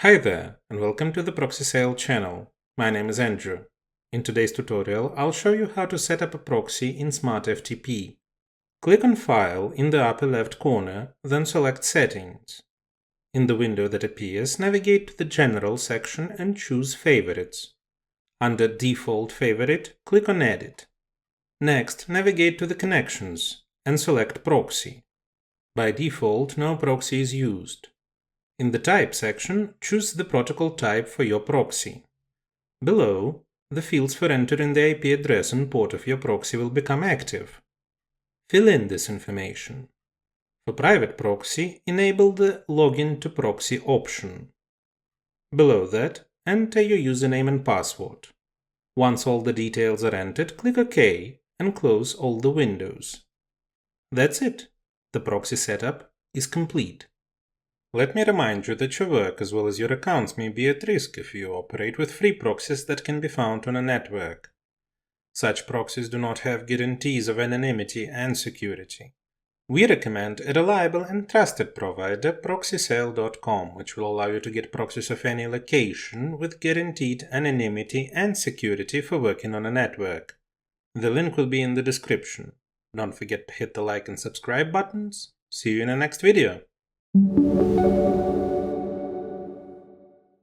Hi there, and welcome to the Proxy Sale channel. My name is Andrew. In today's tutorial, I'll show you how to set up a proxy in SmartFTP. Click on File in the upper left corner, then select Settings. In the window that appears, navigate to the General section and choose Favorites. Under Default Favorite, click on Edit. Next, navigate to the Connections and select Proxy. By default, no proxy is used. In the Type section, choose the protocol type for your proxy. Below, the fields for entering the IP address and port of your proxy will become active. Fill in this information. For private proxy, enable the Login to Proxy option. Below that, enter your username and password. Once all the details are entered, click OK and close all the windows. That's it. The proxy setup is complete. Let me remind you that your work as well as your accounts may be at risk if you operate with free proxies that can be found on a network. Such proxies do not have guarantees of anonymity and security. We recommend a reliable and trusted provider, ProxySale.com, which will allow you to get proxies of any location with guaranteed anonymity and security for working on a network. The link will be in the description. Don't forget to hit the like and subscribe buttons. See you in the next video.